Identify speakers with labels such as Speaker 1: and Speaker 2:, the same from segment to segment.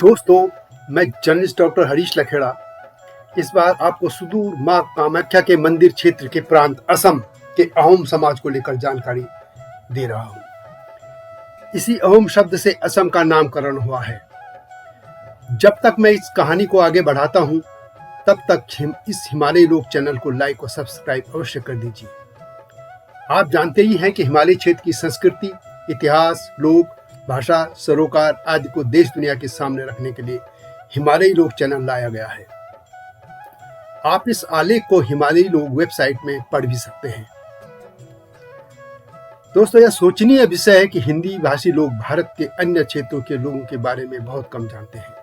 Speaker 1: दोस्तों, मैं journalist doctor Harish Lakhera इस बार आपको सुदूर मां कामाख्या के मंदिर क्षेत्र के प्रांत असम के अहोम समाज को लेकर जानकारी दे रहा हूं। इसी अहोम शब्द से असम का नामकरण हुआ है। जब तक मैं इस कहानी को आगे बढ़ाता हूं, तब तक इस हिमालय लोक चैनल को लाइक और सब्सक्राइब अवश्य कर दीजिए। आप जानते ही हैं कि हिमालय क्षेत्र की संस्कृति, इतिहास, लोक, भाषा, सरोकार आदि को देश दुनिया के सामने रखने के लिए हिमालय लोक चैनल लाया गया है। आप इस आलेख को हिमालय लोक वेबसाइट में पढ़ भी सकते हैं। दोस्तों, यह सोचनीय विषय है कि हिंदी भाषी लोग भारत के अन्य क्षेत्रों के लोगों के बारे में बहुत कम जानते हैं।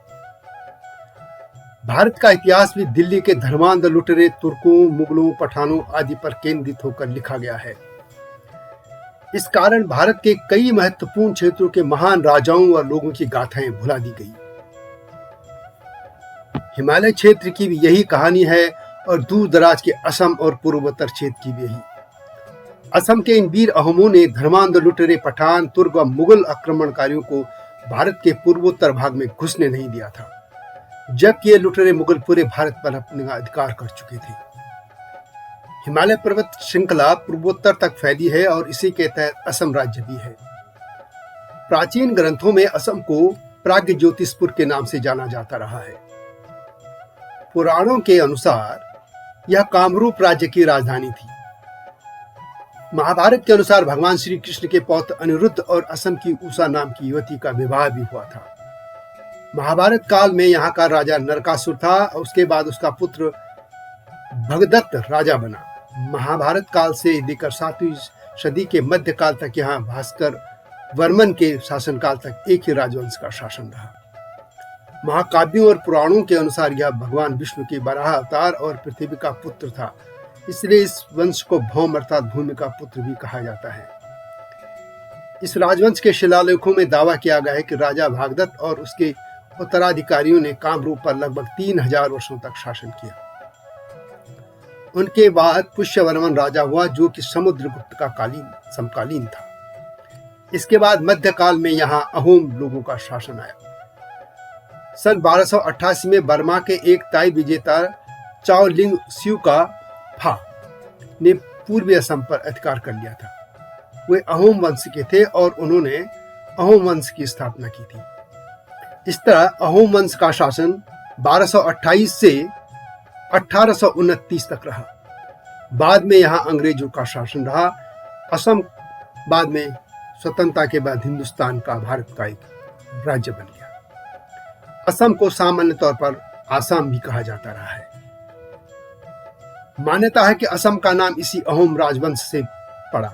Speaker 1: भारत का इतिहास भी दिल्ली के धर्मांध लुटेरे तुर्कों, मुगलों, पठानों आदि पर केंद्रित होकर लिखा गया है। इस कारण भारत के कई महत्वपूर्ण क्षेत्रों के महान राजाओं और लोगों की गाथाएं भुला दी गई। हिमालय क्षेत्र की भी यही कहानी है और दूर दराज के असम और पूर्वोत्तर क्षेत्र की भी यही। असम के इन वीर अहोमों ने धर्मांध लुटेरे पठान, तुर्क व मुगल आक्रमणकारियों को भारत के पूर्वोत्तर भाग में घुसने नहीं दिया था, जबकि ये लुटेरे मुगल पूरे भारत पर अपना अधिकार कर चुके थे। हिमालय पर्वत श्रृंखला पूर्वोत्तर तक फैली है और इसी के तहत असम राज्य भी है। प्राचीन ग्रंथों में असम को प्राग्ञ ज्योतिषपुर के नाम से जाना जाता रहा है। पुराणों के अनुसार यह कामरूप राज्य की राजधानी थी। महाभारत के अनुसार भगवान श्री कृष्ण के पौत्र अनिरुद्ध और असम की उषा नाम की युवती का विवाह भी हुआ था। महाभारत काल में यहाँ का राजा नरकासुर था और उसके बाद उसका पुत्र भगदत्त राजा बना। महाभारत काल से लेकर 7वीं सदी के मध्य काल तक यहाँ भास्कर वर्मन के शासनकाल तक एक ही राजवंश का शासन रहा। महाकाव्यों और पुराणों के अनुसार यह भगवान विष्णु के वराह अवतार और पृथ्वी का पुत्र था, इसलिए इस वंश को भौम अर्थात भूमि का पुत्र भी कहा जाता है। इस राजवंश के शिलालेखों में दावा किया गया है कि राजा भागदत्त और उसके उत्तराधिकारियों ने कामरूप पर लगभग 3000 वर्षों तक शासन किया। उनके बाद पुष्यवर्मन राजा हुआ, जो कि समुद्रगुप्त का समकालीन था। इसके बाद मध्यकाल में यहाँ अहोम लोगों का शासन आया। सन 1288 में बर्मा के एक ताई विजेता चाओ लिंग स्यू का फा ने पूर्वी असम पर अधिकार कर लिया था। वे अहोम वंश के थे और उन्होंने अहोम वंश की स्थापना की थी। इस तरह अहोम वंश का शासन 1228 से 1829 तक रहा। बाद में यहाँ अंग्रेजों का शासन रहा। असम बाद में स्वतंत्रता के बाद हिंदुस्तान का, भारत का एक राज्य बन गया। असम को सामान्य तौर पर आसाम भी कहा जाता रहा है। मान्यता है कि असम का नाम इसी अहोम राजवंश से पड़ा।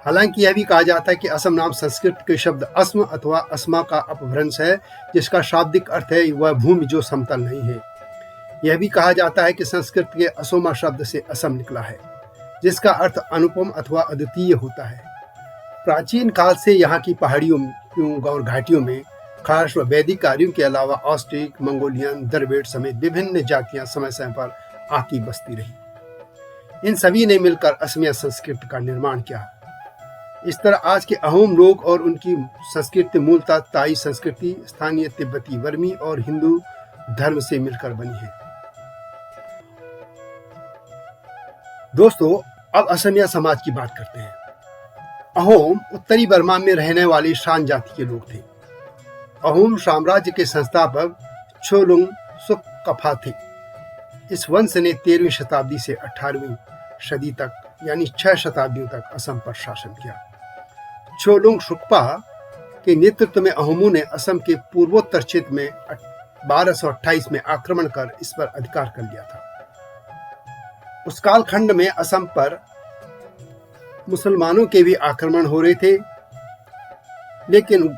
Speaker 1: हालांकि यह भी कहा जाता है कि असम नाम संस्कृत के शब्द अस्म अथवा अस्मा का अपभ्रंश है, जिसका शाब्दिक अर्थ है वह भूमि जो समतल नहीं है। यह भी कहा जाता है कि संस्कृत के असोमा शब्द से असम निकला है, जिसका अर्थ अनुपम अथवा अद्वितीय होता है। प्राचीन काल से यहाँ की पहाड़ियों और घाटियों में खास व वैदिक कार्यों के अलावा ऑस्ट्रिक, मंगोलियन, द्रविड़ समेत विभिन्न जातियां समय समय पर आकी बसती रही। इन सभी ने मिलकर असमिया संस्कृति का निर्माण किया। इस तरह आज के अहोम लोग और उनकी संस्कृति मूलतः ताई संस्कृति, स्थानीय तिब्बती, वर्मी और हिंदू धर्म से मिलकर बनी है। दोस्तों, अब असमिया समाज की बात करते हैं। अहोम उत्तरी बर्मा में रहने वाली शान जाति के लोग थे। अहोम साम्राज्य के संस्थापक छोलुंग सुकफा थे। इस वंश ने 13वीं शताब्दी से 18वीं सदी तक यानी 6 शताब्दियों तक असम पर शासन किया। छोलुंग सुकफा के नेतृत्व में अहोमों ने असम के पूर्वोत्तर क्षेत्र में 1228 में आक्रमण कर इस पर अधिकार कर लिया था। उस कालखंड में असम पर मुसलमानों के भी आक्रमण हो रहे थे, लेकिन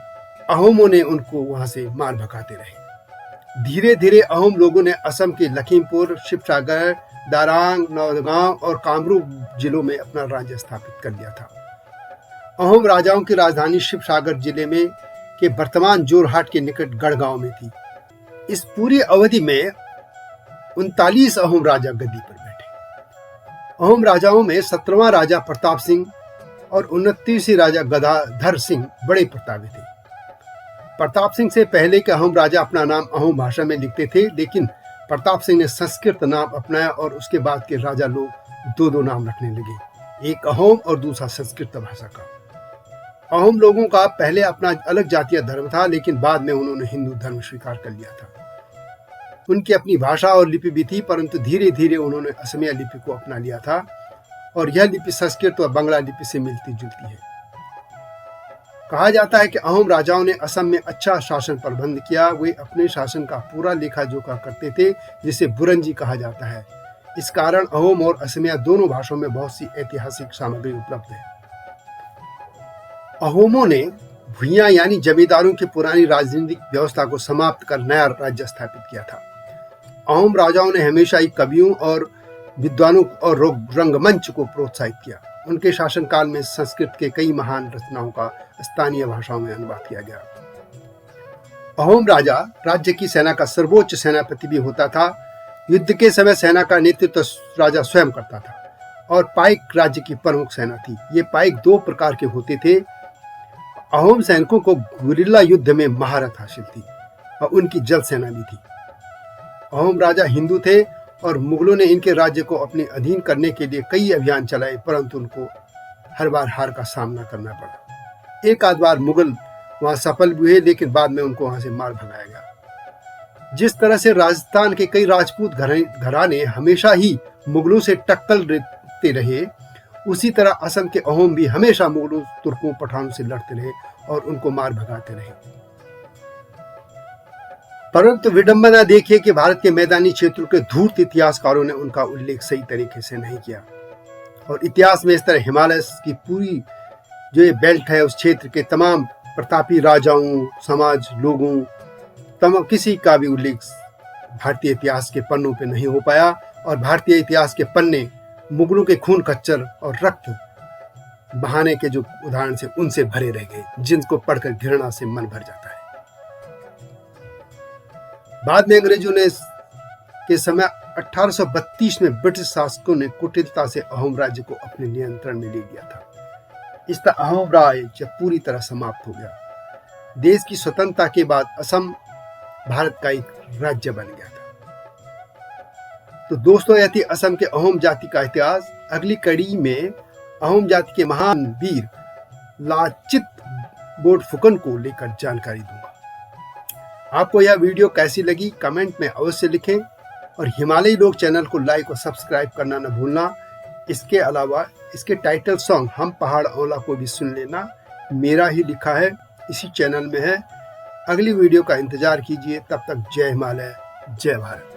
Speaker 1: अहोमों ने उनको वहां से मार भगाते रहे। धीरे धीरे अहोम लोगों ने असम के लखीमपुर, शिवसागर, दारांग, नौगांव और कामरूप जिलों में अपना राज्य स्थापित कर लिया था। अहोम राजाओं की राजधानी शिवसागर जिले में के वर्तमान जोरहाट के निकट गढ़गांव में थी। इस पूरी अवधि में 39 अहोम राजा गद्दी पर बैठे। अहोम राजाओं में 17वां राजा प्रताप सिंह और 29वीं राजा गदाधर सिंह बड़े प्रतापी थे। प्रताप सिंह से पहले के अहोम राजा अपना नाम अहोम भाषा में लिखते थे, लेकिन प्रताप सिंह ने संस्कृत नाम अपनाया और उसके बाद के राजा लोग दो नाम रखने लगे, एक अहोम और दूसरा संस्कृत भाषा का। अहोम लोगों का पहले अपना अलग जातीय धर्म था, लेकिन बाद में उन्होंने हिंदू धर्म स्वीकार कर लिया था। उनकी अपनी भाषा और लिपि भी थी, परंतु धीरे धीरे उन्होंने असमिया लिपि को अपना लिया था और यह लिपि संस्कृत और बांग्ला लिपि से मिलती जुलती है। कहा जाता है कि अहोम राजाओं ने असम में अच्छा शासन प्रबंध किया। वे अपने शासन का पूरा लेखा जोखा करते थे, जिसे बुरंजी कहा जाता है। इस कारण अहोम और असमिया दोनों भाषाओं में बहुत सी ऐतिहासिक सामग्री उपलब्ध है। अहोमों ने भुइयां यानी जमींदारों की पुरानी राजनीतिक व्यवस्था को समाप्त कर नया राज्य स्थापित किया था। अहोम राजाओं ने हमेशा ही कवियों और विद्वानों और रंगमंच को प्रोत्साहित किया। उनके शासनकाल में संस्कृत के कई महान रचनाओं का स्थानीय भाषाओं में अनुवाद किया गया। अहोम राजा राज्य की सेना का सर्वोच्च सेनापति भी होता था। युद्ध के समय सेना का नेतृत्व राजा स्वयं करता था और पाइक राज्य की प्रमुख सेना थी। ये पाइक दो प्रकार के होते थे। अहोम सैनिकों को गुरिल्ला युद्ध में महारत हासिल थी और उनकी जल सेना भी थी। अहोम राजा हिंदू थे और मुगलों ने इनके राज्य को अपने अधीन करने के लिए कई अभियान चलाए, परंतु उनको हर बार हार का सामना करना पड़ा। एक आध बार मुगल वहां सफल भी हुए, लेकिन बाद में उनको वहां से मार भगाया गया। जिस तरह से राजस्थान के कई राजपूत घराने हमेशा ही मुगलों से टक्कर देते रहे, उसी तरह असम के अहोम भी हमेशा मुगलों, तुर्कों, पठानों से लड़ते रहे और उनको मार भगाते रहे। परंतु विडंबना देखिए कि भारत के मैदानी क्षेत्रों के धूर्त इतिहासकारों ने उनका उल्लेख सही तरीके से नहीं किया और इतिहास में इस तरह हिमालय की पूरी जो ये बेल्ट है, उस क्षेत्र के तमाम प्रतापी राजाओं, समाज, लोगों, तमाम किसी का भी उल्लेख भारतीय इतिहास के पन्नों पे नहीं हो पाया और भारतीय इतिहास के पन्ने मुगलों के खून खच्चर और रक्त बहाने के जो उदाहरण से उनसे भरे रह गए, जिनको पढ़कर घृणा से मन भर जाता है। बाद में अंग्रेजों ने के समय 1832 में ब्रिटिश शासकों ने कुटिलता से अहोम राज्य को अपने नियंत्रण में ले लिया था। इस तरह अहोम राज्य पूरी तरह समाप्त हो गया। देश की स्वतंत्रता के बाद असम भारत का एक राज्य बन गया था। तो दोस्तों, यह थी असम के अहोम जाति का इतिहास। अगली कड़ी में अहोम जाति के महान वीर लाचित बोरफुकन को लेकर जानकारी दूंगा। आपको यह वीडियो कैसी लगी कमेंट में अवश्य लिखें और हिमालयी लोग चैनल को लाइक और सब्सक्राइब करना न भूलना। इसके अलावा इसके टाइटल सॉन्ग हम पहाड़ औला को भी सुन लेना, मेरा ही लिखा है, इसी चैनल में है। अगली वीडियो का इंतजार कीजिए। तब तक जय हिमालय, जय भारत।